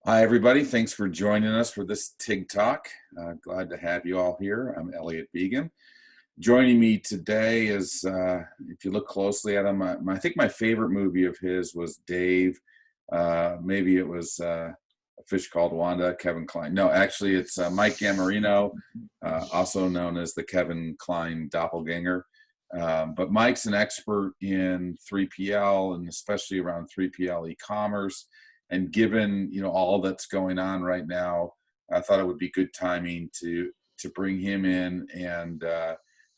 Hi, everybody. Thanks for joining us for this TIG Talk. Glad to have you all here. I'm Elliot Begoun. Joining me today is, if you look closely at him, I think my favorite movie of his was Dave. Maybe it was A Fish Called Wanda, Kevin Kline. No, actually, it's Mike Gammarino, also known as the Kevin Kline doppelganger. But Mike's an expert in 3PL and especially around 3PL e-commerce. And given all that's going on right now, I thought it would be good timing to bring him in and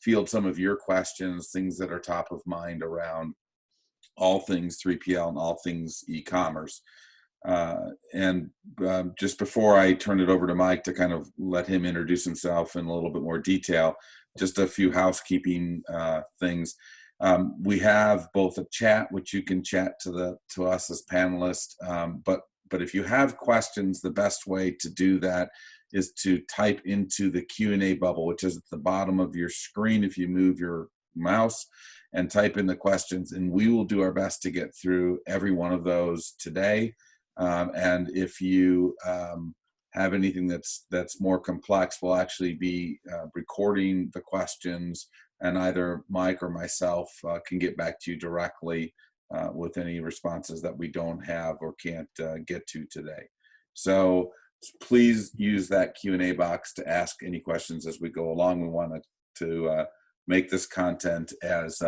field some of your questions, things that are top of mind around all things 3PL and all things e-commerce. And just before I turn it over to Mike to kind of let him introduce himself in a little bit more detail, just a few housekeeping things. We have both a chat, which you can chat to us as panelists, but if you have questions, the best way to do that is to type into the Q&A bubble, which is at the bottom of your screen if you move your mouse, and type in the questions, and we will do our best to get through every one of those today. And if you have anything that's more complex, we'll actually be recording the questions, and either Mike or myself can get back to you directly with any responses that we don't have or can't get to today. So please use that Q&A box to ask any questions as we go along. We want to make this content as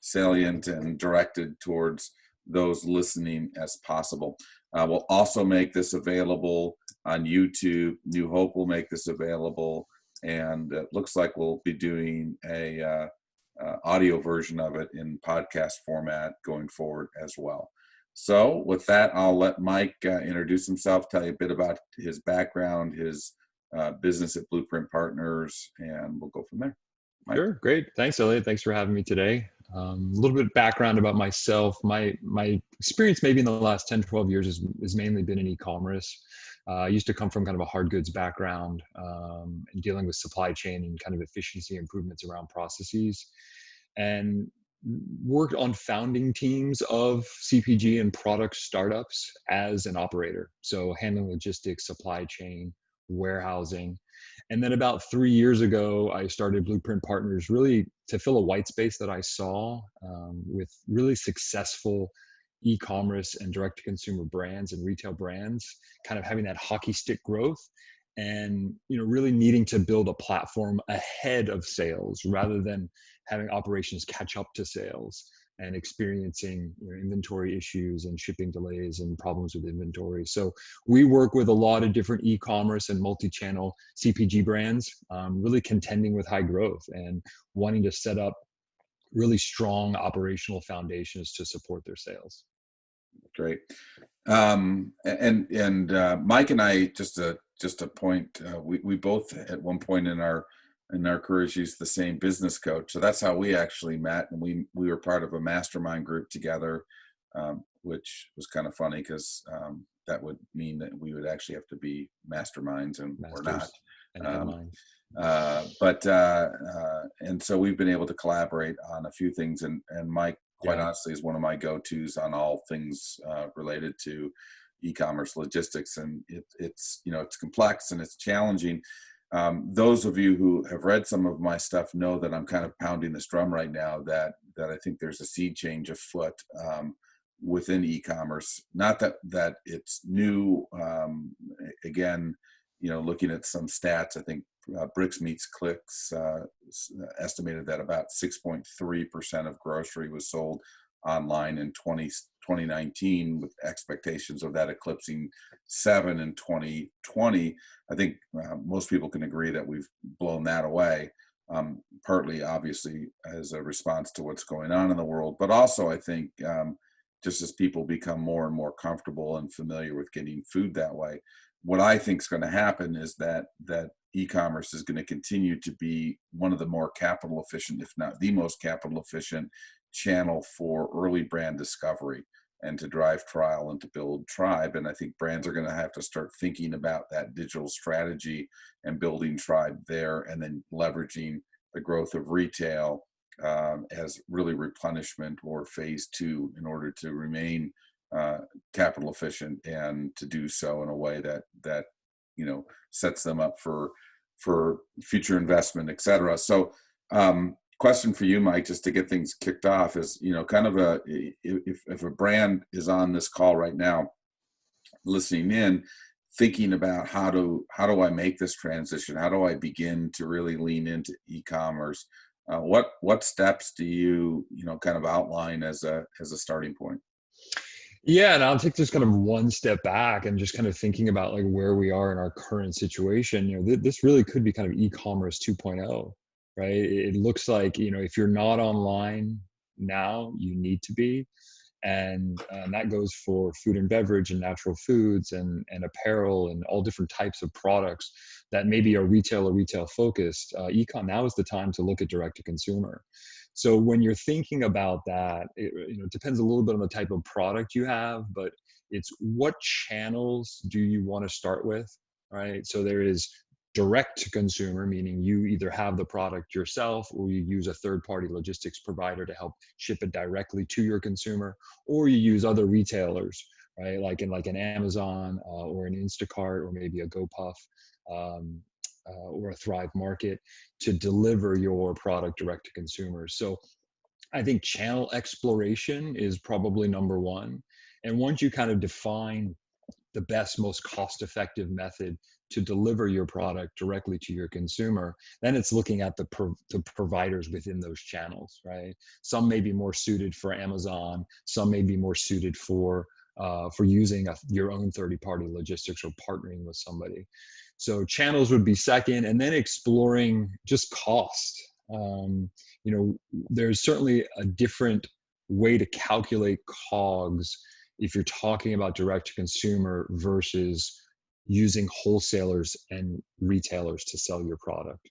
salient and directed towards those listening as possible. We'll also make this available on YouTube. New Hope will make this available, and it looks like we'll be doing a audio version of it in podcast format going forward as well. So with that, I'll let Mike introduce himself, tell you a bit about his background, his business at Blueprint Partners, and we'll go from there. Mike. Sure, great. Thanks, Elliot. Thanks for having me today. A little bit of background about myself. My experience maybe in the last 10, 12 years has mainly been in e-commerce. I used to come from kind of a hard goods background and dealing with supply chain and kind of efficiency improvements around processes, and worked on founding teams of CPG and product startups as an operator. So handling logistics, supply chain, warehousing. And then about 3 years ago, I started Blueprint Partners really to fill a white space that I saw with really successful e-commerce and direct-to-consumer brands and retail brands, kind of having that hockey stick growth, and really needing to build a platform ahead of sales rather than having operations catch up to sales and experiencing inventory issues and shipping delays and problems with inventory. So we work with a lot of different e-commerce and multi-channel CPG brands, really contending with high growth and wanting to set up really strong operational foundations to support their sales. Great. And Mike and I, just a point, we both at one point in our careers used the same business coach. So that's how we actually met. And we were part of a mastermind group together, which was kind of funny because that would mean that we would actually have to be masterminds, and we're not. And so we've been able to collaborate on a few things, and Mike, quite honestly, is one of my go-tos on all things related to e-commerce logistics. And it's complex and it's challenging. Those of you who have read some of my stuff know that I'm kind of pounding this drum right now that I think there's a sea change afoot within e-commerce. Not that it's new. Again, looking at some stats, I think Bricks Meets Clicks estimated that about 6.3% of grocery was sold online in 2019, with expectations of that eclipsing 7 in 2020. I think most people can agree that we've blown that away, partly obviously as a response to what's going on in the world, but also I think just as people become more and more comfortable and familiar with getting food that way, what I think is going to happen is that e-commerce is going to continue to be one of the more capital efficient, if not the most capital efficient channel for early brand discovery and to drive trial and to build tribe. And I think brands are going to have to start thinking about that digital strategy and building tribe there, and then leveraging the growth of retail as really replenishment or phase 2 in order to remain uh, capital efficient, and to do so in a way that sets them up for future investment, et cetera. So, question for you, Mike, just to get things kicked off, is kind of if a brand is on this call right now, listening in, thinking about how do I make this transition? How do I begin to really lean into e-commerce? What steps do you kind of outline as a starting point? Yeah, and I'll take this kind of one step back and just kind of thinking about like where we are in our current situation. This really could be kind of e-commerce 2.0, right? It looks like, if you're not online now, you need to be. And that goes for food and beverage and natural foods and apparel and all different types of products that maybe are retail or retail focused. E-com now is the time to look at direct to consumer. So when you're thinking about that, it depends a little bit on the type of product you have, but it's what channels do you want to start with, right? So there is direct to consumer, meaning you either have the product yourself or you use a third party logistics provider to help ship it directly to your consumer, or you use other retailers, right? Like an Amazon or an Instacart or maybe a GoPuff um, or a Thrive Market to deliver your product direct to consumers. So I think channel exploration is probably number one. And once you kind of define the best, most cost effective method to deliver your product directly to your consumer, then it's looking at the providers within those channels, right? Some may be more suited for Amazon, some may be more suited for using your own third-party logistics or partnering with somebody. So channels would be second, and then exploring just cost. There's certainly a different way to calculate COGS if you're talking about direct to consumer versus using wholesalers and retailers to sell your product,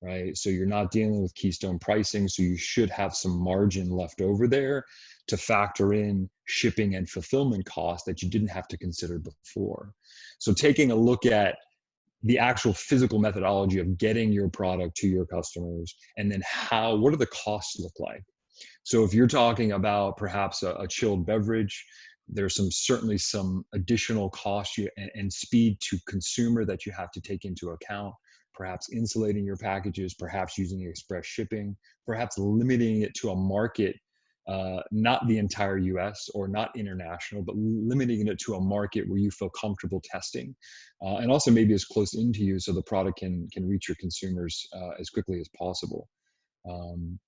right? So you're not dealing with keystone pricing, so you should have some margin left over there to factor in shipping and fulfillment costs that you didn't have to consider before. So taking a look at the actual physical methodology of getting your product to your customers, and then what do the costs look like? So if you're talking about perhaps a chilled beverage, there's certainly some additional cost and speed to consumer that you have to take into account. Perhaps insulating your packages, perhaps using express shipping, perhaps limiting it to a market, not the entire US or not international, but limiting it to a market where you feel comfortable testing, and also maybe as close into you so the product can reach your consumers as quickly as possible.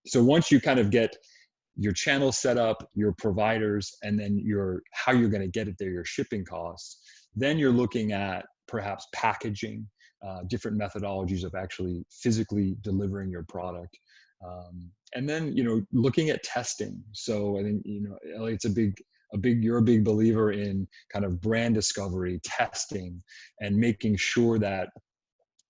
So once you kind of get your channel set up, your providers, and then how you're going to get it there, your shipping costs, then you're looking at perhaps packaging, different methodologies of actually physically delivering your product. And then, looking at testing. So I think, Elliot's you're a big believer in kind of brand discovery, testing, and making sure that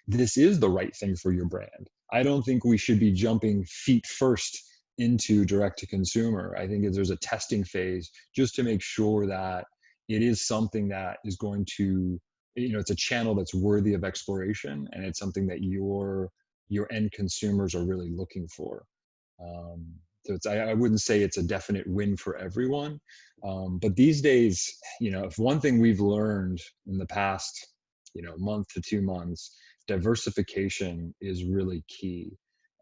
this is the right thing for your brand. I don't think we should be jumping feet first into direct to consumer. I think there's a testing phase just to make sure that it is something that is going to, it's a channel that's worthy of exploration, and it's something that your end consumers are really looking for. So I wouldn't say it's a definite win for everyone, but these days, if one thing we've learned in the past, month to 2 months, diversification is really key.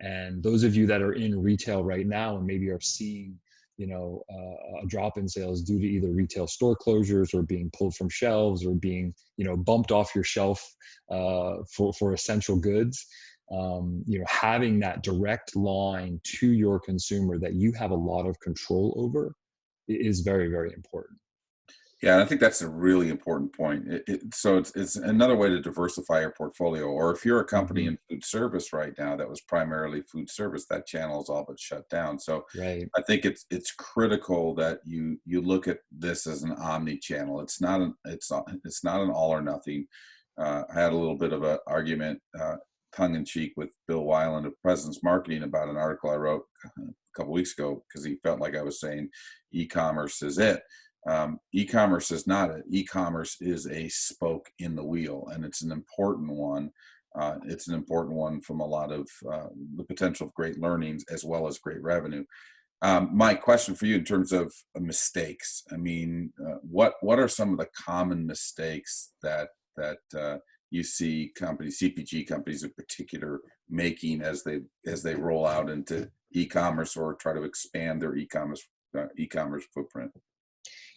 And those of you that are in retail right now and maybe are seeing, a drop in sales due to either retail store closures or being pulled from shelves or being, bumped off your shelf for essential goods, having that direct line to your consumer that you have a lot of control over is very, very important. Yeah, and I think that's a really important point. So it's another way to diversify your portfolio. Or if you're a company Hmm. in food service right now that was primarily food service, that channel is all but shut down. So Right. I think it's critical that you look at this as an omni-channel. It's not an all or nothing. I had a little bit of an argument, tongue in cheek, with Bill Weiland of Presence Marketing about an article I wrote a couple weeks ago because he felt like I was saying e-commerce is it. E-commerce is not it. E-commerce is a spoke in the wheel, and it's an important one. It's an important one from a lot of the potential of great learnings as well as great revenue. My question for you in terms of mistakes, I mean, what are some of the common mistakes that you see companies, CPG companies in particular, making as they roll out into e-commerce or try to expand their e-commerce footprint?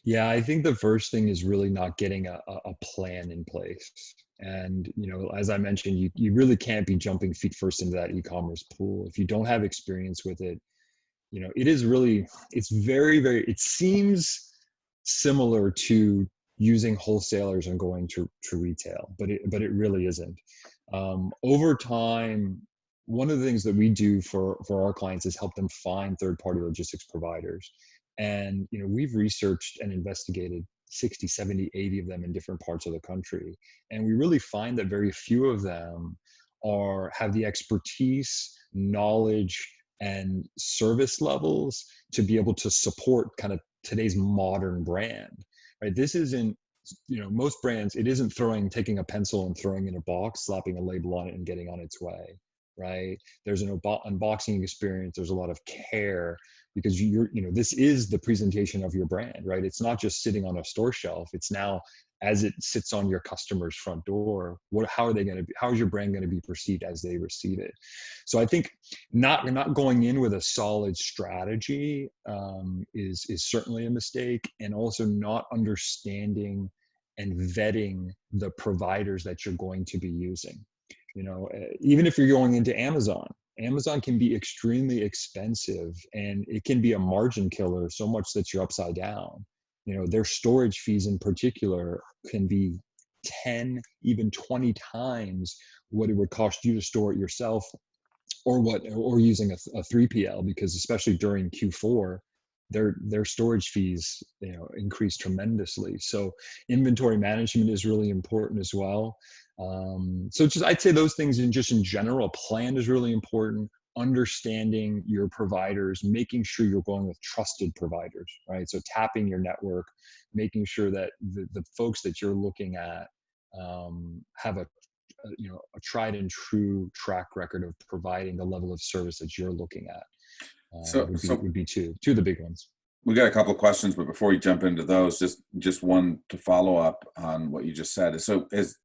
Yeah, I think the first thing is really not getting a plan in place. And, as I mentioned, you really can't be jumping feet first into that e-commerce pool. If you don't have experience with it, it is really, it's very, very, it seems similar to using wholesalers and going to retail, but it really isn't. Over time, one of the things that we do for our clients is help them find third-party logistics providers. And, we've researched and investigated 60, 70, 80 of them in different parts of the country. And we really find that very few of them have the expertise, knowledge, and service levels to be able to support kind of today's modern brand, right? This isn't, most brands, it isn't taking a pencil and throwing in a box, slapping a label on it and getting on its way, right? There's an unboxing experience. There's a lot of care because this is the presentation of your brand, right? It's not just sitting on a store shelf. It's now as it sits on your customer's front door, how is your brand going to be perceived as they receive it? So I think not going in with a solid strategy is certainly a mistake, and also not understanding and vetting the providers that you're going to be using. Even if you're going into Amazon can be extremely expensive, and it can be a margin killer so much that you're upside down. Their storage fees in particular can be 10, even 20 times what it would cost you to store it yourself, or using a 3PL, because especially during Q4, their storage fees increase tremendously. So inventory management is really important as well. So I'd say those things, in general, a plan is really important. Understanding your providers, making sure you're going with trusted providers, right? So tapping your network, making sure that the folks that you're looking at have a tried and true track record of providing the level of service that you're looking at. So, Would be two of the big ones. We got a couple of questions, but before we jump into those, just one to follow up on what you just said. So as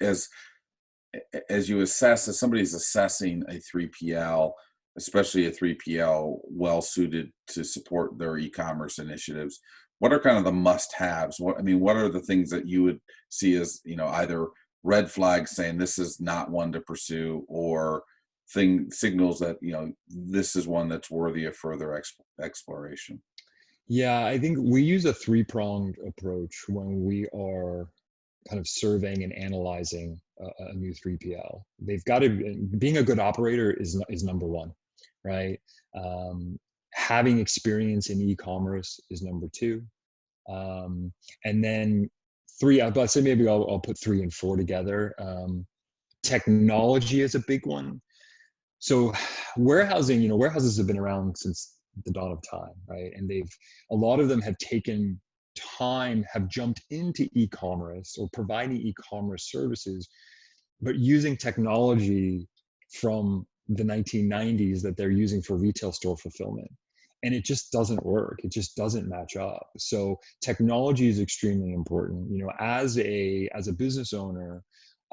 you assess, as somebody's assessing a 3PL, especially a 3PL well suited to support their e-commerce initiatives, what are kind of the must-haves? What are the things that you would see as, either red flags saying this is not one to pursue, or signals that, this is one that's worthy of further exploration? Yeah, I think we use a three-pronged approach when we are kind of surveying and analyzing a new 3PL. They've got to, being a good operator is number one, right? Having experience in e-commerce is number two. And then three, but say maybe I'll put 3 and 4 together. Technology is a big one. So warehouses have been around since the dawn of time, right? And a lot of them have taken time, have jumped into e-commerce or providing e-commerce services, but using technology from the 1990s that they're using for retail store fulfillment. And it just doesn't work. It just doesn't match up. So technology is extremely important. As a business owner,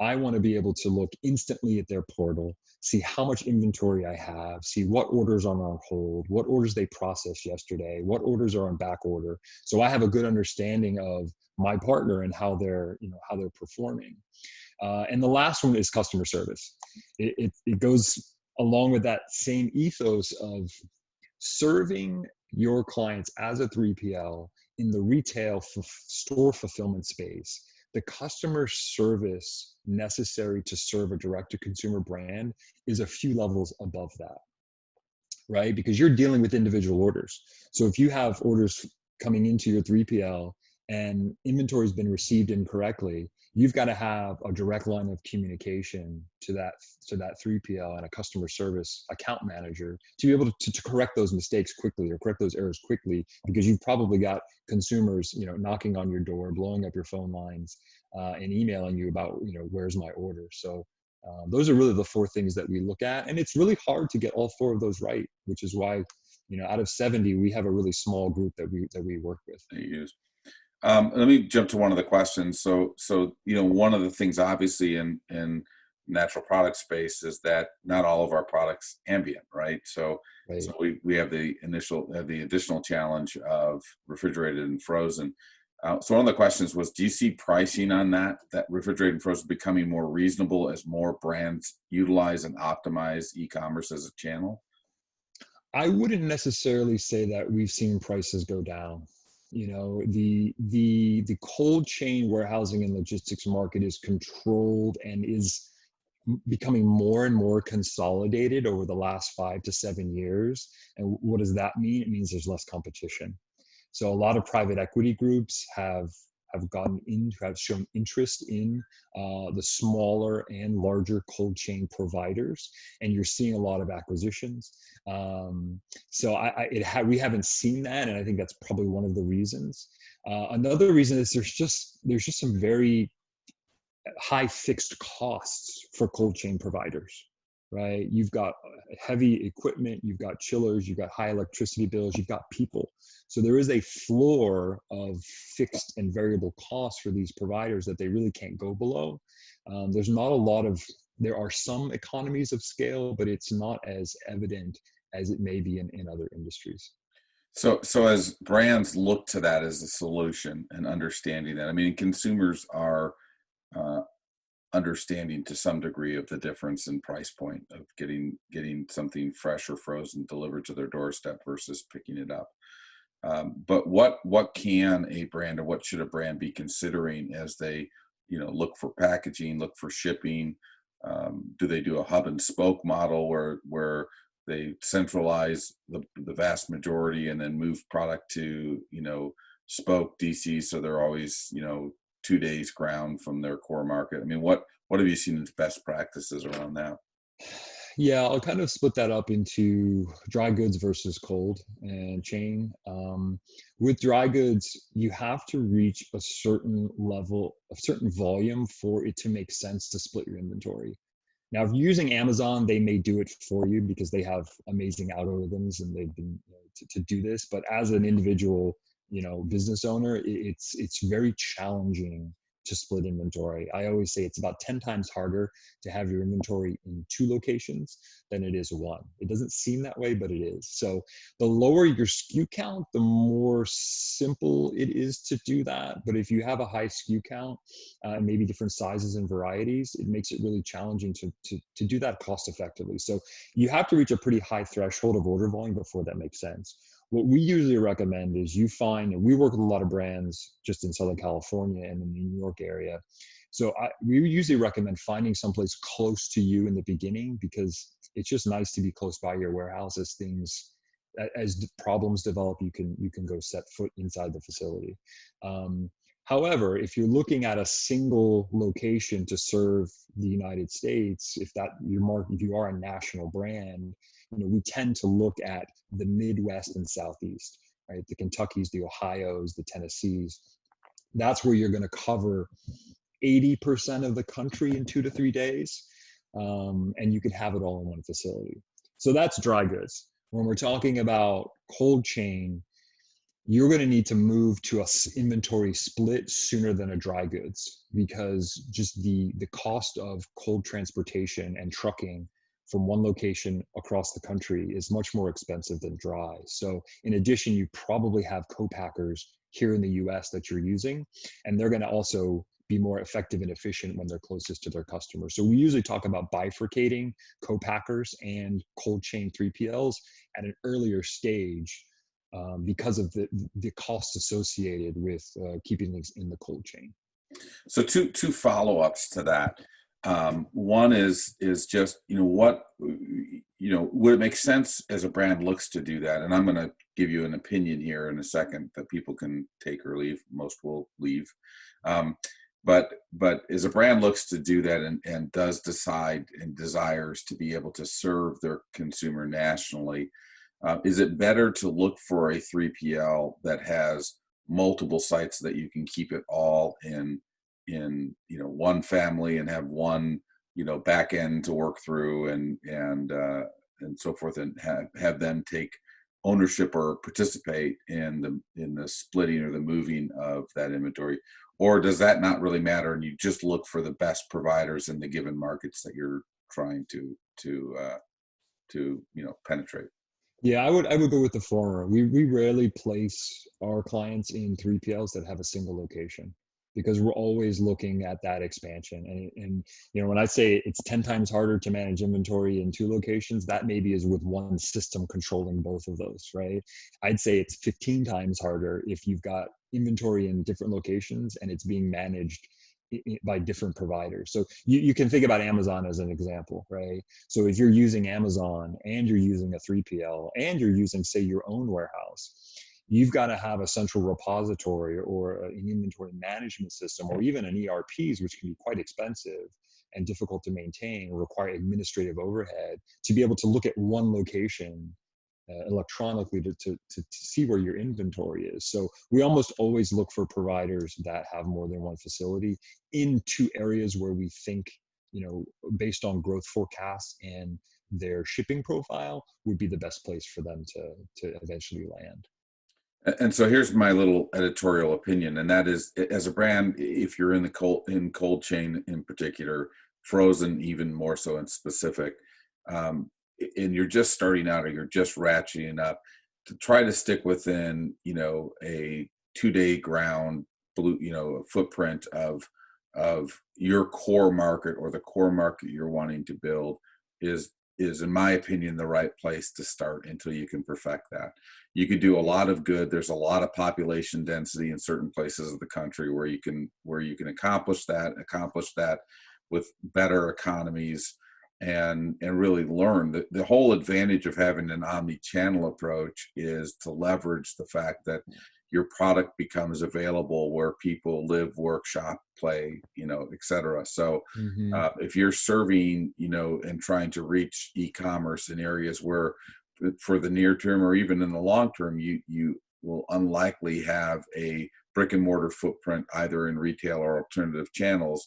I want to be able to look instantly at their portal, see how much inventory I have, see what orders are on hold, what orders they processed yesterday, what orders are on back order. So I have a good understanding of my partner and how they're performing. And the last one is customer service. It goes along with that same ethos of serving your clients as a 3PL in the retail store fulfillment space. The customer service necessary to serve a direct-to-consumer brand is a few levels above that, right? Because you're dealing with individual orders. So if you have orders coming into your 3PL and inventory has been received incorrectly, you've got to have a direct line of communication to that 3PL and a customer service account manager to be able to correct those mistakes quickly, or correct those errors quickly, because you've probably got consumers, knocking on your door, blowing up your phone lines, and emailing you about, where's my order. So those are really the 4 things that we look at, and it's really hard to get all 4 of those right, which is why, out of 70, we have a really small group that we work with. That you use. Let me jump to one of the questions. So one of the things obviously in natural product space is that not all of our products ambient, right? So Right. we have the additional challenge of refrigerated and frozen. So one of the questions was, do you see pricing on that refrigerated and frozen becoming more reasonable as more brands utilize and optimize e-commerce as a channel? I wouldn't necessarily say that we've seen prices go down. The cold chain warehousing and logistics market is controlled and is becoming more and more consolidated over the last 5 to 7 years. And what does that mean? It means there's less competition. So a lot of private equity groups have shown interest in the smaller and larger cold chain providers, and you're seeing a lot of acquisitions. So we haven't seen that, and I think that's probably one of the reasons. Another reason is there's just some very high fixed costs for cold chain providers, right? You've got heavy equipment, you've got chillers, you've got high electricity bills, you've got people. So there is a floor of fixed and variable costs for these providers that they really can't go below. There are some economies of scale, but it's not as evident as it may be in other industries. So as brands look to that as a solution and understanding that, I mean, consumers are understanding to some degree of the difference in price point of getting something fresh or frozen delivered to their doorstep versus picking it up. But what can a brand, or what should a brand be considering as they look for packaging, look for shipping? Do they do a hub and spoke model where they centralize the vast majority and then move product to spoke DC, so they're always 2 days ground from their core market? I mean, what have you seen as best practices around that? Yeah, I'll kind of split that up into dry goods versus cold and chain. With dry goods, you have to reach a certain level, a certain volume for it to make sense to split your inventory. Now, if you're using Amazon, they may do it for you because they have amazing algorithms and they've been to do this. But as an individual, business owner, it's very challenging to split inventory. I always say it's about 10 times harder to have your inventory in 2 locations than it is 1. It doesn't seem that way, but it is. So the lower your SKU count, the more simple it is to do that. But if you have a high SKU count, maybe different sizes and varieties, it makes it really challenging to do that cost effectively. So you have to reach a pretty high threshold of order volume before that makes sense. What we usually recommend is and we work with a lot of brands just in Southern California and in the New York area. So we usually recommend finding someplace close to you in the beginning, because it's just nice to be close by your warehouse as problems develop, you can go set foot inside the facility. However, if you're looking at a single location to serve the United States, if you are a national brand, we tend to look at the Midwest and Southeast, right? The Kentuckys, the Ohios, the Tennessees. That's where you're going to cover 80% of the country in 2 to 3 days, and you can have it all in one facility. So that's dry goods. When we're talking about cold chain, you're going to need to move to a inventory split sooner than a dry goods, because just the cost of cold transportation and trucking from one location across the country is much more expensive than dry. So in addition, you probably have co-packers here in the US that you're using, and they're going to also be more effective and efficient when they're closest to their customers. So we usually talk about bifurcating co-packers and cold chain 3PLs at an earlier stage, because of the cost associated with keeping things in the cold chain. So two follow-ups to that. One is just would it make sense as a brand looks to do that? And I'm going to give you an opinion here in a second that people can take or leave. Most will leave. But as a brand looks to do that and does decide and desires to be able to serve their consumer nationally, is it better to look for a 3PL that has multiple sites so that you can keep it all in one family and have one back end to work through and so forth, and have them take ownership or participate in the splitting or the moving of that inventory, or does that not really matter and you just look for the best providers in the given markets that you're trying to penetrate? Yeah, I would go with the former. We rarely place our clients in 3PLs that have a single location because we're always looking at that expansion. And when I say it's 10 times harder to manage inventory in two locations, that maybe is with one system controlling both of those, right? I'd say it's 15 times harder if you've got inventory in different locations and it's being managed by different providers. So you can think about Amazon as an example, right? So if you're using Amazon and you're using a 3PL and you're using, say, your own warehouse, you've got to have a central repository or an inventory management system or even an ERPs, which can be quite expensive and difficult to maintain or require administrative overhead to be able to look at one location electronically to see where your inventory is. So we almost always look for providers that have more than one facility in two areas where we think, based on growth forecasts and their shipping profile, would be the best place for them to eventually land. And so here's my little editorial opinion, and that is, as a brand, if you're in the cold chain in particular, frozen even more so in specific, um, and you're just starting out or you're just ratcheting up, to try to stick within, a 2-day ground blue, footprint of your core market or the core market you're wanting to build is in my opinion the right place to start until you can perfect that. You could do a lot of good. There's a lot of population density in certain places of the country where you can accomplish that with better economies and really learn. The whole advantage of having an omni-channel approach is to leverage the fact that your product becomes available where people live, work, shop, play, etc. So Mm-hmm. if you're serving, and trying to reach e-commerce in areas where for the near term or even in the long term, you will unlikely have a brick and mortar footprint either in retail or alternative channels.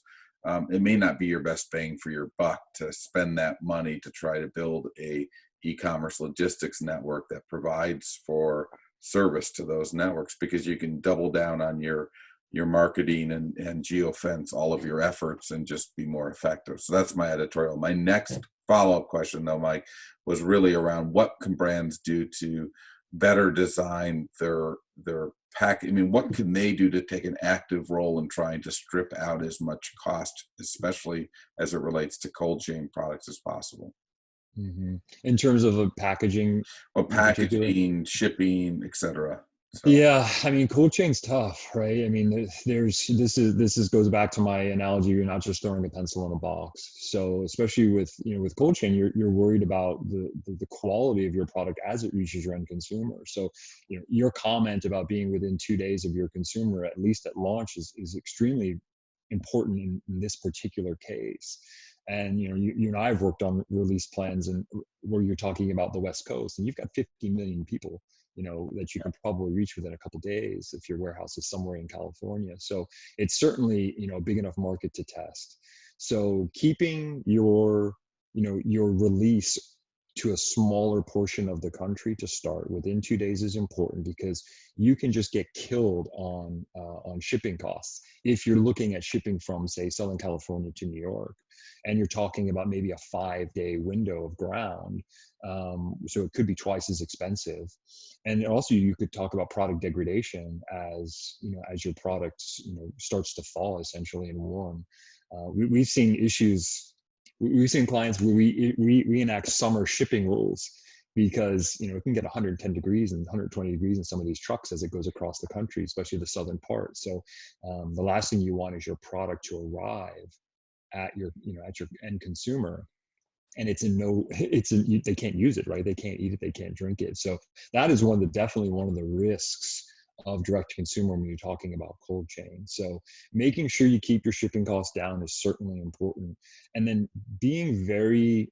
It may not be your best bang for your buck to spend that money to try to build a e-commerce logistics network that provides for service to those networks, because you can double down on your marketing and geofence all of your efforts and just be more effective. So that's my editorial. My next follow-up question though, Mike, was really around what can brands do to better design their pack. I mean, what can they do to take an active role in trying to strip out as much cost, especially as it relates to cold chain products, as possible? Mm-hmm. In terms of a packaging Well, in particular. packaging, shipping, etc. So Yeah, I mean, cold chain's tough, right? I mean, this goes back to my analogy. You're not just throwing a pencil in a box. So especially with cold chain, you're worried about the quality of your product as it reaches your end consumer. So your comment about being within 2 days of your consumer, at least at launch, is extremely important in this particular case. And you and I have worked on release plans and where you're talking about the West Coast, and you've got 50 million people that you can probably reach within a couple of days if your warehouse is somewhere in California. So it's certainly, a big enough market to test. So keeping your release to a smaller portion of the country to start within 2 days is important, because you can just get killed on shipping costs if you're looking at shipping from, say, Southern California to New York, and you're talking about maybe a 5-day window of ground. So it could be twice as expensive. And also you could talk about product degradation as your product starts to fall essentially and warm. We've seen issues. We've seen clients where we reenact summer shipping rules because it can get 110 degrees and 120 degrees in some of these trucks as it goes across the country, especially the southern part. So the last thing you want is your product to arrive at your end consumer and they can't use it, right? They can't eat it, they can't drink it. So that is definitely one of the risks of direct to consumer when you're talking about cold chain. So making sure you keep your shipping costs down is certainly important. And then being very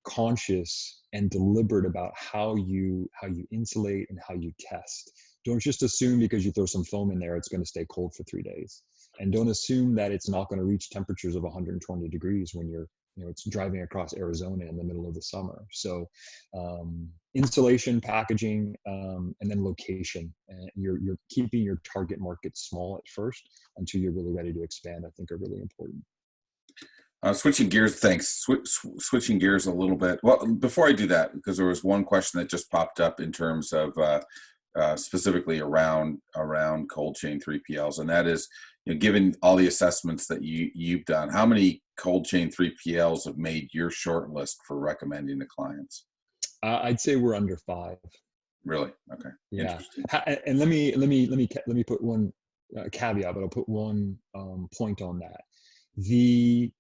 conscious and deliberate about how you insulate and how you test. Don't just assume because you throw some foam in there it's going to stay cold for 3 days, and don't assume that it's not going to reach temperatures of 120 degrees when you're it's driving across Arizona in the middle of the summer. So installation, packaging, and then location. You're keeping your target market small at first until you're really ready to expand, I think, are really important. Switching gears, thanks. Switching gears a little bit. Well, before I do that, because there was one question that just popped up in terms of specifically around cold chain 3PLs, and that is, given all the assessments that you've done, how many cold chain 3PLs have made your short list for recommending to clients? I'd say we're under 5. Really? Okay. Yeah. Interesting. And let me put one caveat, but I'll put one point on that. The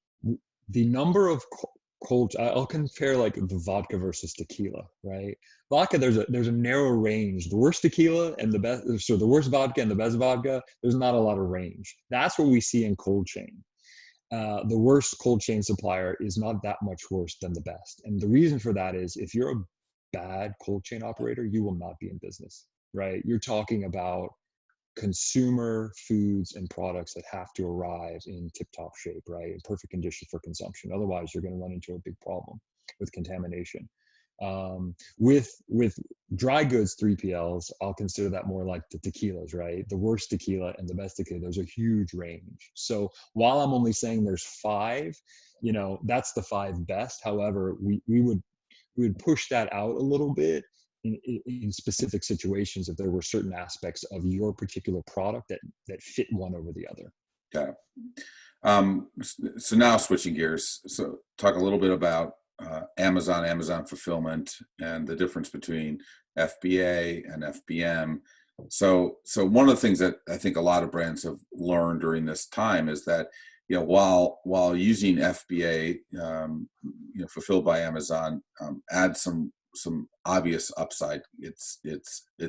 number of cold, I'll compare like the vodka versus tequila, right? Vodka, there's a narrow range. The worst tequila and the best, so the worst vodka and the best vodka, there's not a lot of range. That's what we see in cold chain. The worst cold chain supplier is not that much worse than the best. And the reason for that is, if you're a bad cold chain operator, you will not be in business, right? You're talking about consumer foods and products that have to arrive in tip-top shape, right? In perfect condition for consumption. Otherwise, you're going to run into a big problem with contamination. With dry goods 3PLs, I'll consider that more like the tequilas, right? The worst tequila and the best tequila, there's a huge range. So while I'm only saying there's 5, that's the 5 best. However, we would push that out a little bit in specific situations if there were certain aspects of your particular product that fit one over the other. Okay. So now switching gears, so talk a little bit about Amazon fulfillment and the difference between FBA and FBM. So one of the things that I think a lot of brands have learned during this time is that, while using FBA, fulfilled by Amazon, adds some obvious upside. It's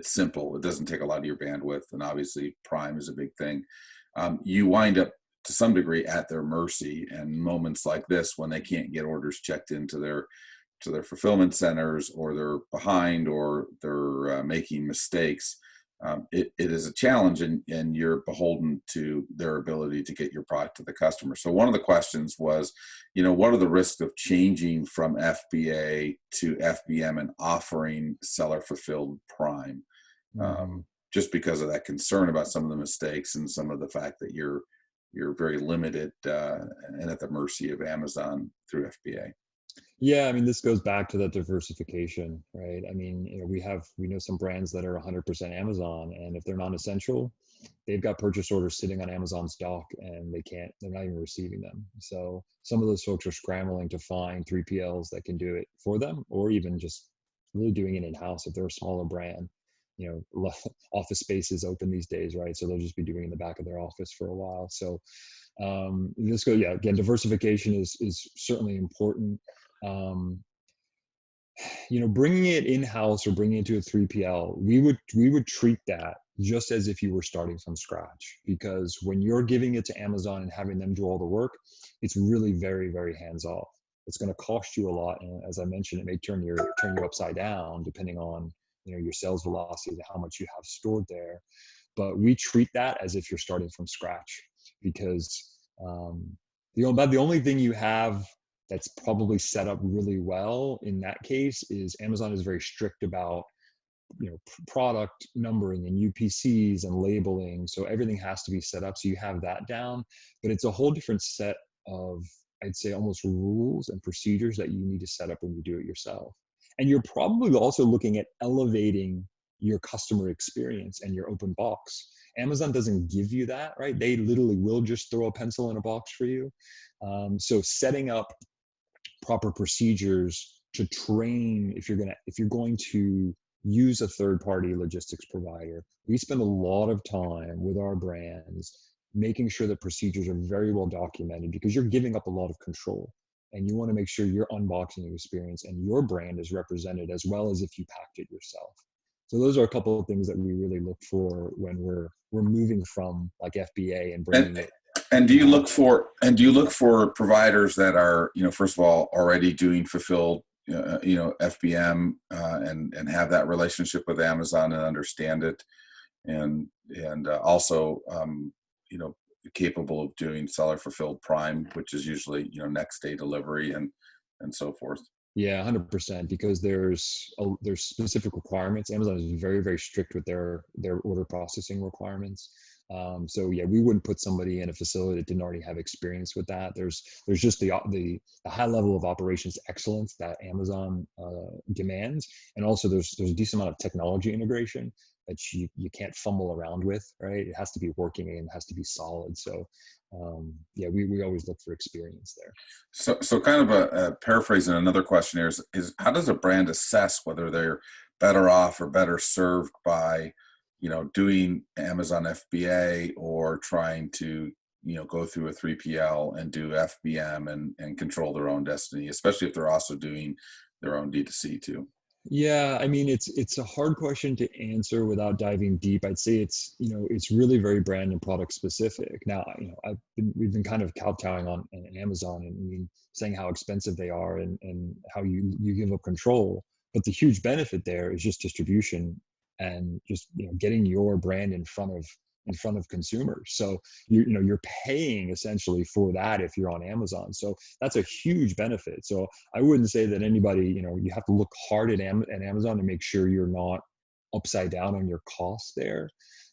simple. It doesn't take a lot of your bandwidth, and obviously Prime is a big thing. You wind up to some degree at their mercy, and moments like this, when they can't get orders checked into their fulfillment centers, or they're behind, or they're making mistakes, it is a challenge, and you're beholden to their ability to get your product to the customer. So one of the questions was, what are the risks of changing from FBA to FBM and offering seller fulfilled Prime? Just because of that concern about some of the mistakes and some of the fact that you're very limited and at the mercy of Amazon through FBA. Yeah, I mean, this goes back to that diversification, right? I mean, we know some brands that are 100% Amazon, and if they're non-essential, they've got purchase orders sitting on Amazon's dock, and they're not even receiving them. So some of those folks are scrambling to find 3PLs that can do it for them, or even just really doing it in-house if they're a smaller brand. Office space is open these days, right? So they'll just be doing it in the back of their office for a while. So again, diversification is certainly important. Bringing it in-house or bringing it to a 3PL, we would treat that just as if you were starting from scratch, because when you're giving it to Amazon and having them do all the work, it's really very, very hands-off. It's going to cost you a lot, and as I mentioned, it may turn you upside down depending on your sales velocity, how much you have stored there. But we treat that as if you're starting from scratch, because the only thing you have that's probably set up really well in that case is Amazon is very strict about product numbering and UPCs and labeling, so everything has to be set up, so you have that down. But it's a whole different set of, I'd say, almost rules and procedures that you need to set up when you do it yourself. And you're probably also looking at elevating your customer experience and your open box. Amazon doesn't give you that, right? They literally will just throw a pencil in a box for you. So setting up proper procedures to train, if you're going to use a third-party logistics provider, we spend a lot of time with our brands making sure that procedures are very well documented, because you're giving up a lot of control, and you want to make sure your unboxing experience and your brand is represented as well as if you packed it yourself. So those are a couple of things that we really look for when we're moving from like FBA and bringing it. And do you look for providers that are, first of all, already doing fulfilled, FBM, and have that relationship with Amazon and understand it, and also, capable of doing seller fulfilled prime, which is usually, next day delivery and so forth. Yeah, 100%. Because there's specific requirements. Amazon is very, very strict with their order processing requirements. So yeah, we wouldn't put somebody in a facility that didn't already have experience with that. There's just the high level of operations excellence that Amazon demands, and also there's a decent amount of technology integration that you can't fumble around with, right? It has to be working and it has to be solid. So yeah, we always look for experience there. So kind of a paraphrasing another question here is how does a brand assess whether they're better off or better served by, doing Amazon FBA or trying to, go through a 3PL and do FBM and control their own destiny, especially if they're also doing their own D2C too? Yeah, I mean, it's a hard question to answer without diving deep. I'd say it's really very brand and product specific. Now, we've been kind of kowtowing on Amazon, and I mean, saying how expensive they are and how you give up control. But the huge benefit there is just distribution and just getting your brand in front of consumers. So you're paying essentially for that if you're on Amazon. So that's a huge benefit. So I wouldn't say that anybody, you have to look hard at Amazon to make sure you're not upside down on your costs there.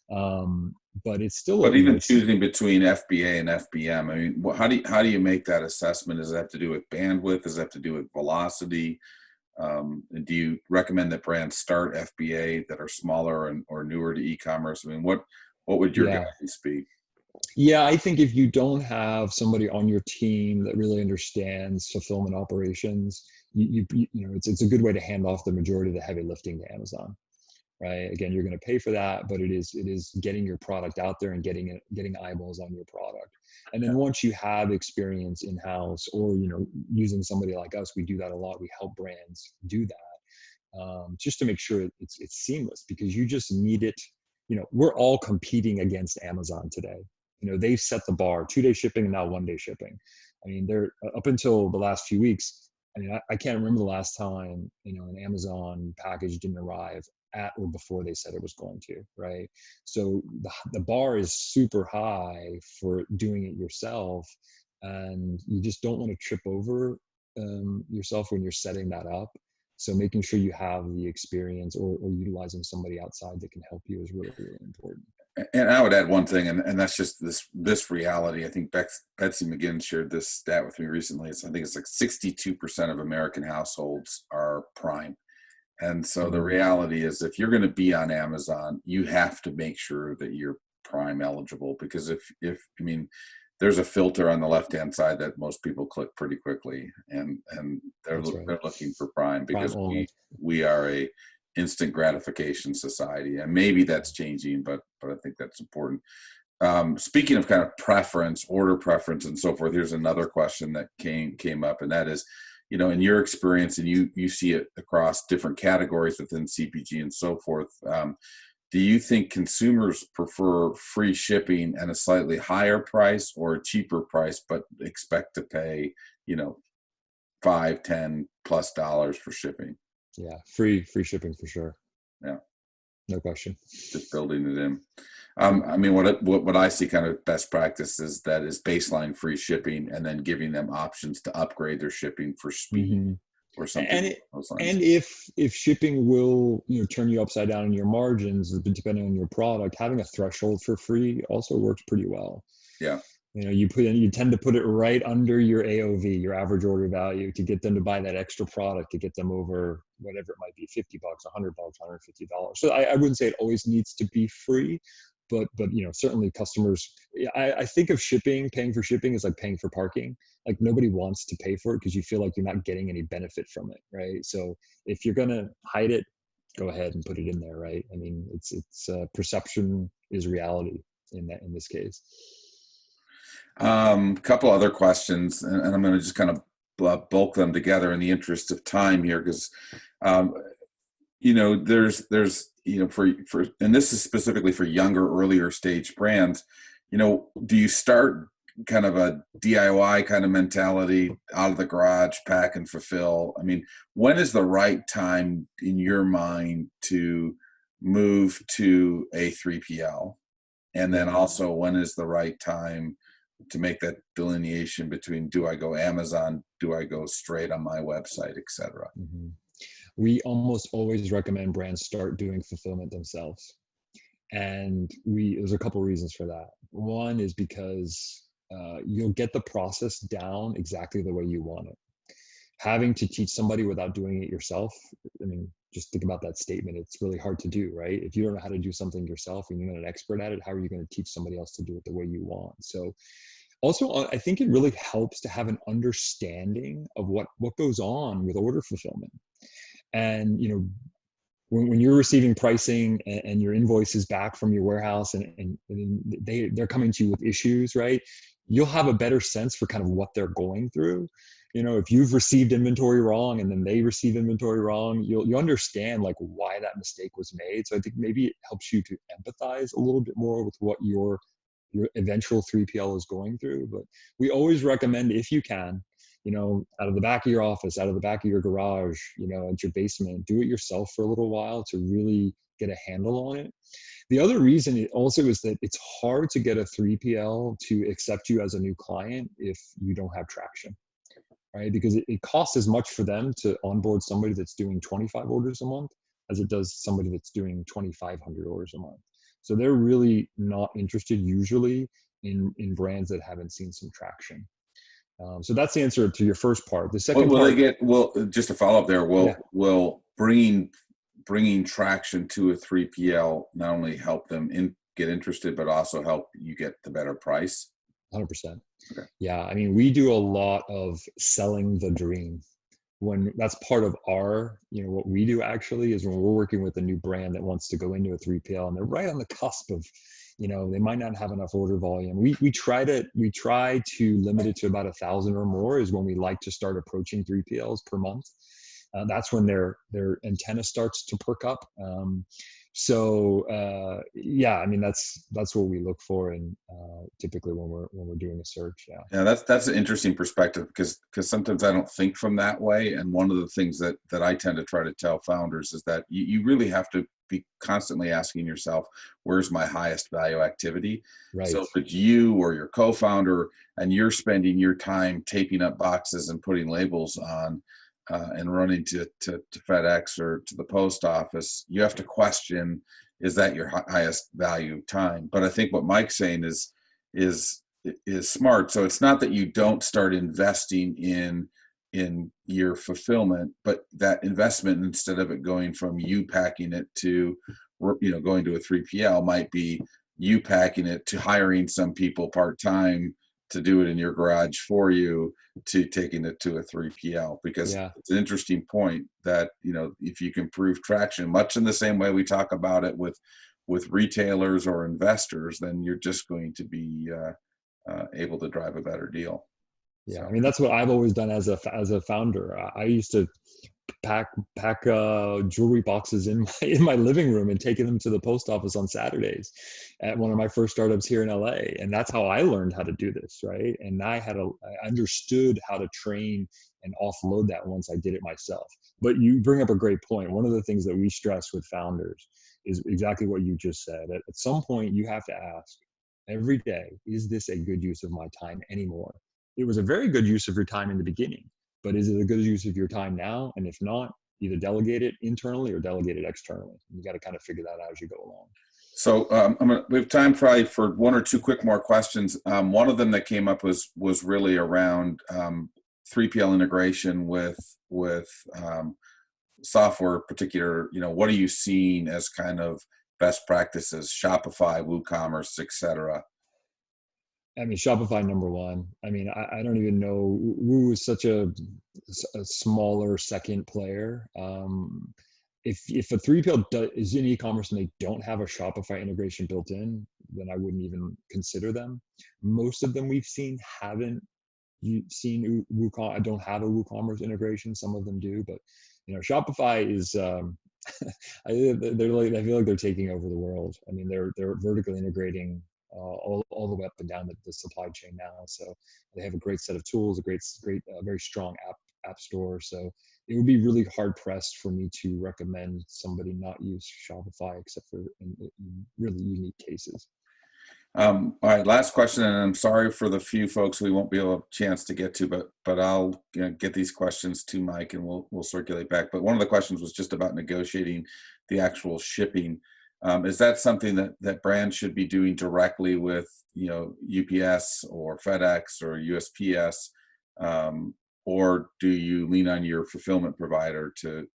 But it's still But even choosing between FBA and FBM, I mean, how do you make that assessment? Does it have to do with bandwidth? Does it have to do with velocity? And do you recommend that brands start FBA that are smaller or newer to e-commerce? I mean, what would your yeah. guidance be? Yeah, I think if you don't have somebody on your team that really understands fulfillment operations, it's a good way to hand off the majority of the heavy lifting to Amazon, right? Again, you're going to pay for that, but it is getting your product out there and getting eyeballs on your product. And then once you have experience in house, or using somebody like us, we do that a lot. We help brands do that, just to make sure it's seamless, because you just need it. We're all competing against Amazon today. They've set the bar, 2-day shipping and now 1-day shipping. I mean, they're up until the last few weeks. I mean, I can't remember the last time, an Amazon package didn't arrive at or before they said it was going to, right? So the bar is super high for doing it yourself. And you just don't want to trip over yourself when you're setting that up. So making sure you have the experience or utilizing somebody outside that can help you is really, really important. And I would add one thing, and that's just this reality. I think Betsy McGinn shared this stat with me recently. I think it's like 62% of American households are Prime. And so the reality is, if you're going to be on Amazon, you have to make sure that you're Prime eligible, because if I mean, there's a filter on the left-hand side that most people click pretty quickly, and they're looking for Prime, because we are a instant gratification society, and maybe that's changing, but I think that's important. Speaking of kind of preference, order preference, and so forth, here's another question that came up, and that is, in your experience, and you see it across different categories within CPG and so forth, do you think consumers prefer free shipping and a slightly higher price, or a cheaper price but expect to pay, $5, $10+ for shipping? Yeah, free shipping for sure. Yeah, no question. Just building it in. I mean, what I see kind of best practice is baseline free shipping, and then giving them options to upgrade their shipping for speed or something. And if shipping will turn you upside down in your margins, depending on your product, having a threshold for free also works pretty well. Yeah. You tend to put it right under your AOV, your average order value, to get them to buy that extra product, to get them over whatever it might be, $50, $100, $150. So I wouldn't say it always needs to be free, but certainly customers, I think of paying for shipping is like paying for parking. Like, nobody wants to pay for it because you feel like you're not getting any benefit from it, right? So if you're gonna hide it, go ahead and put it in there, right? I mean, it's perception is reality in this case. Couple other questions, and I'm going to just kind of bulk them together in the interest of time here, because there's for and this is specifically for younger, earlier stage brands. Do you start kind of a DIY kind of mentality, out of the garage, pack and fulfill? I mean, when is the right time in your mind to move to a 3PL? And then Yeah. also, when is the right time to make that delineation between, do I go Amazon, do I go straight on my website, etc. Mhm. We almost always recommend brands start doing fulfillment themselves. And there's a couple reasons for that. One is because you'll get the process down exactly the way you want it. Having to teach somebody without doing it yourself, I mean, just think about that statement. It's really hard to do, right? If you don't know how to do something yourself and you're not an expert at it, how are you going to teach somebody else to do it the way you want? So also, I think it really helps to have an understanding of what goes on with order fulfillment. And when you're receiving pricing and your invoices back from your warehouse, and they're coming to you with issues, right? You'll have a better sense for kind of what they're going through. If you've received inventory wrong and then they receive inventory wrong, you'll understand like why that mistake was made. So I think maybe it helps you to empathize a little bit more with what your eventual 3PL is going through. But we always recommend, if you can, out of the back of your office, out of the back of your garage, at your basement, do it yourself for a little while to really get a handle on it. The other reason also is that it's hard to get a 3PL to accept you as a new client if you don't have traction, right? Because it costs as much for them to onboard somebody that's doing 25 orders a month as it does somebody that's doing 2,500 orders a month. So they're really not interested usually in brands that haven't seen some traction. So that's the answer to your first part. The second Will they part, get, well, just to follow up there, yeah, will bringing traction to a 3PL not only help them get interested, but also help you get the better price? 100%. Okay. Yeah, I mean, we do a lot of selling the dream. When that's part of our, what we do actually is when we're working with a new brand that wants to go into a 3PL and they're right on the cusp of, they might not have enough order volume. We try to limit it to about 1,000 or more is when we like to start approaching 3PLs per month. That's when their antenna starts to perk up. Yeah, I mean that's what we look for, and typically when we're doing a search. Yeah. Yeah, that's an interesting perspective, because sometimes I don't think from that way. And one of the things that I tend to try to tell founders is that you really have to be constantly asking yourself, where's my highest value activity? Right. So if it's you or your co-founder and you're spending your time taping up boxes and putting labels on, and running to FedEx or to the post office, you have to question, is that your highest value time? But I think what Mike's saying is smart. So it's not that you don't start investing in your fulfillment, but that investment, instead of it going from you packing it to going to a 3PL, might be you packing it to hiring some people part-time to do it in your garage for you, to taking it to a 3PL. Because Yeah. it's an interesting point that if you can prove traction, much in the same way we talk about it with retailers or investors, then you're just going to be able to drive a better deal. Yeah, I So mean that's what I've always done as a founder. I used to pack jewelry boxes in my living room and taking them to the post office on Saturdays at one of my first startups here in LA, and that's how I learned how to do this, right? And I understood how to train and offload that once I did it myself. But you bring up a great point. One of the things that we stress with founders is exactly what you just said. At some point, you have to ask every day, is this a good use of my time anymore? It was a very good use of your time in the beginning, but is it a good use of your time now? And if not, either delegate it internally or delegate it externally. You got to kind of figure that out as you go along. So we have time probably for one or two quick more questions. One of them that came up was really around 3PL integration with software. Particular, what are you seeing as kind of best practices? Shopify, WooCommerce, etc. I mean, Shopify number one. I mean, I don't even know. Woo is such a smaller second player. If a 3PL is in e-commerce and they don't have a Shopify integration built in, then I wouldn't even consider them. Most of them we've seen haven't seen WooCommerce. I don't have a WooCommerce integration. Some of them do, but Shopify is. I feel like they're taking over the world. I mean, they're vertically integrating all the way up and down the supply chain now. So they have a great set of tools, a great, very strong app store. So it would be really hard pressed for me to recommend somebody not use Shopify except for in really unique cases. All right, last question, and I'm sorry for the few folks we won't be able a chance to get to, but I'll get these questions to Mike, and we'll circulate back. But one of the questions was just about negotiating the actual shipping. Is that something that brands should be doing directly with UPS or FedEx or USPS, or do you lean on your fulfillment provider to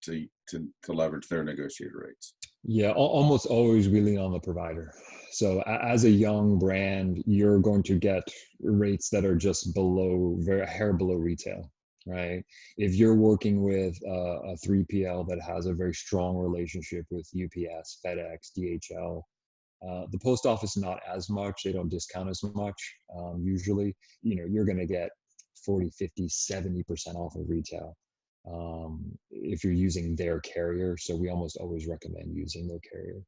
leverage their negotiated rates? Yeah, almost always we lean on the provider. So as a young brand, you're going to get rates that are just below, very hair below retail, right? If you're working with a 3PL that has a very strong relationship with UPS, FedEx, DHL, the post office not as much. They don't discount as much. Usually, you're going to get 40, 50, 70% off of retail if you're using their carrier. So we almost always recommend using their carrier.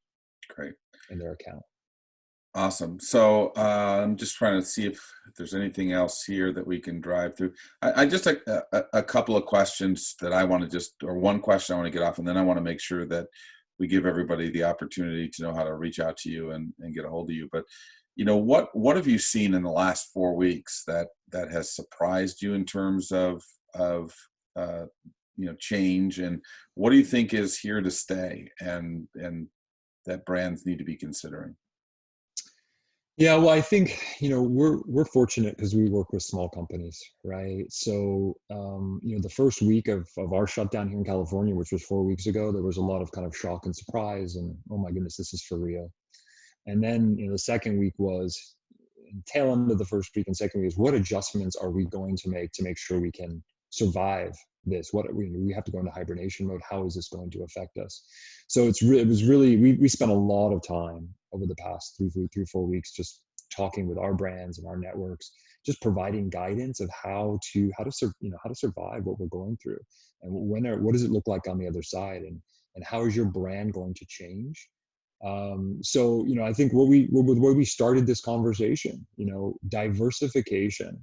Great. In their account. Awesome. So I'm just trying to see if there's anything else here that we can drive through. I just a couple of questions that I want to or one question I want to get off, and then I want to make sure that we give everybody the opportunity to know how to reach out to you and get a hold of you. But what have you seen in the last 4 weeks that has surprised you in terms of change, and what do you think is here to stay and that brands need to be considering? Yeah, well, I think we're fortunate because we work with small companies, right? So the first week of our shutdown here in California, which was 4 weeks ago, there was a lot of kind of shock and surprise, and oh my goodness, this is for real. And then the second week was tail end of the first week, and second week is what adjustments are we going to make sure we can survive this? What we have to go into hibernation mode. How is this going to affect us? So it was really we spent a lot of time over the past 3-4 weeks just talking with our brands and our networks, just providing guidance of how to survive what we're going through, and what does it look like on the other side, and how is your brand going to change. So I think where we started this conversation, diversification,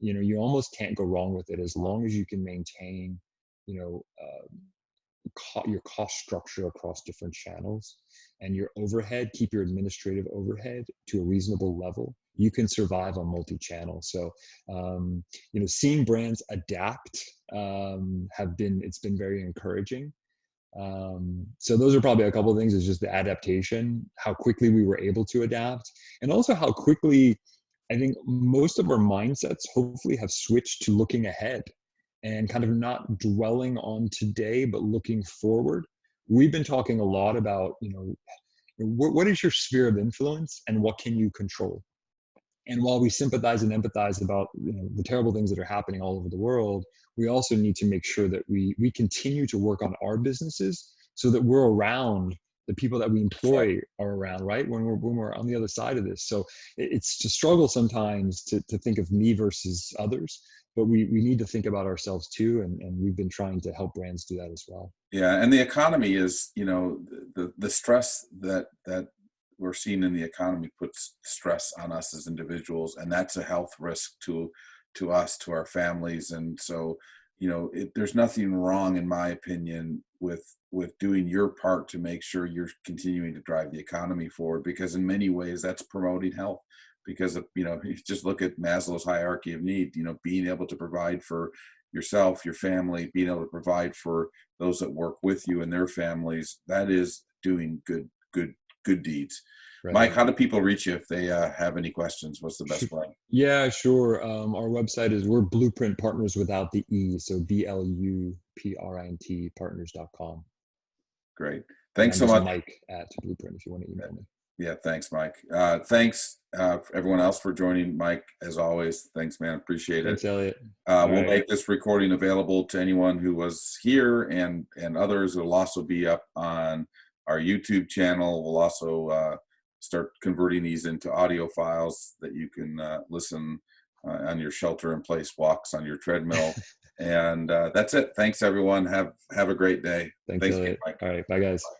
you almost can't go wrong with it as long as you can maintain you know your cost structure across different channels, and your overhead, keep your administrative overhead to a reasonable level. You can survive on multi-channel. So seeing brands adapt it's been very encouraging. So those are probably a couple of things. Is just the adaptation, how quickly we were able to adapt, and also how quickly I think most of our mindsets hopefully have switched to looking ahead and kind of not dwelling on today, but looking forward. We've been talking a lot about, what is your sphere of influence and what can you control? And while we sympathize and empathize about the terrible things that are happening all over the world, we also need to make sure that we continue to work on our businesses so that we're around, the people that we employ are around, right? When we're on the other side of this. So it's a struggle sometimes to think of me versus others, but we need to think about ourselves too. And we've been trying to help brands do that as well. Yeah. And the economy is, the stress that we're seeing in the economy puts stress on us as individuals, and that's a health risk to us, to our families. And so, there's nothing wrong, in my opinion, with doing your part to make sure you're continuing to drive the economy forward, because in many ways that's promoting health. Because of, if you just look at Maslow's hierarchy of need, being able to provide for yourself, your family, being able to provide for those that work with you and their families, that is doing good deeds. Right. Mike, how do people reach you if they have any questions? What's the best way? Yeah, sure. Our website we're Blueprint Partners without the E, so BLUPRINT partners.com. Great. Thanks so much. Mike at Blueprint if you want to email me. Yeah, thanks, Mike. Thanks everyone else for joining. Mike, as always, thanks, man. Appreciate it. Thanks, Elliot. We'll make this recording available to anyone who was here, and others. It'll also be up on our YouTube channel. We'll also start converting these into audio files that you can listen on your shelter-in-place walks on your treadmill. And that's it. Thanks, everyone. Have a great day. Thanks, Elliot. Mike. All right. Bye, guys. Bye.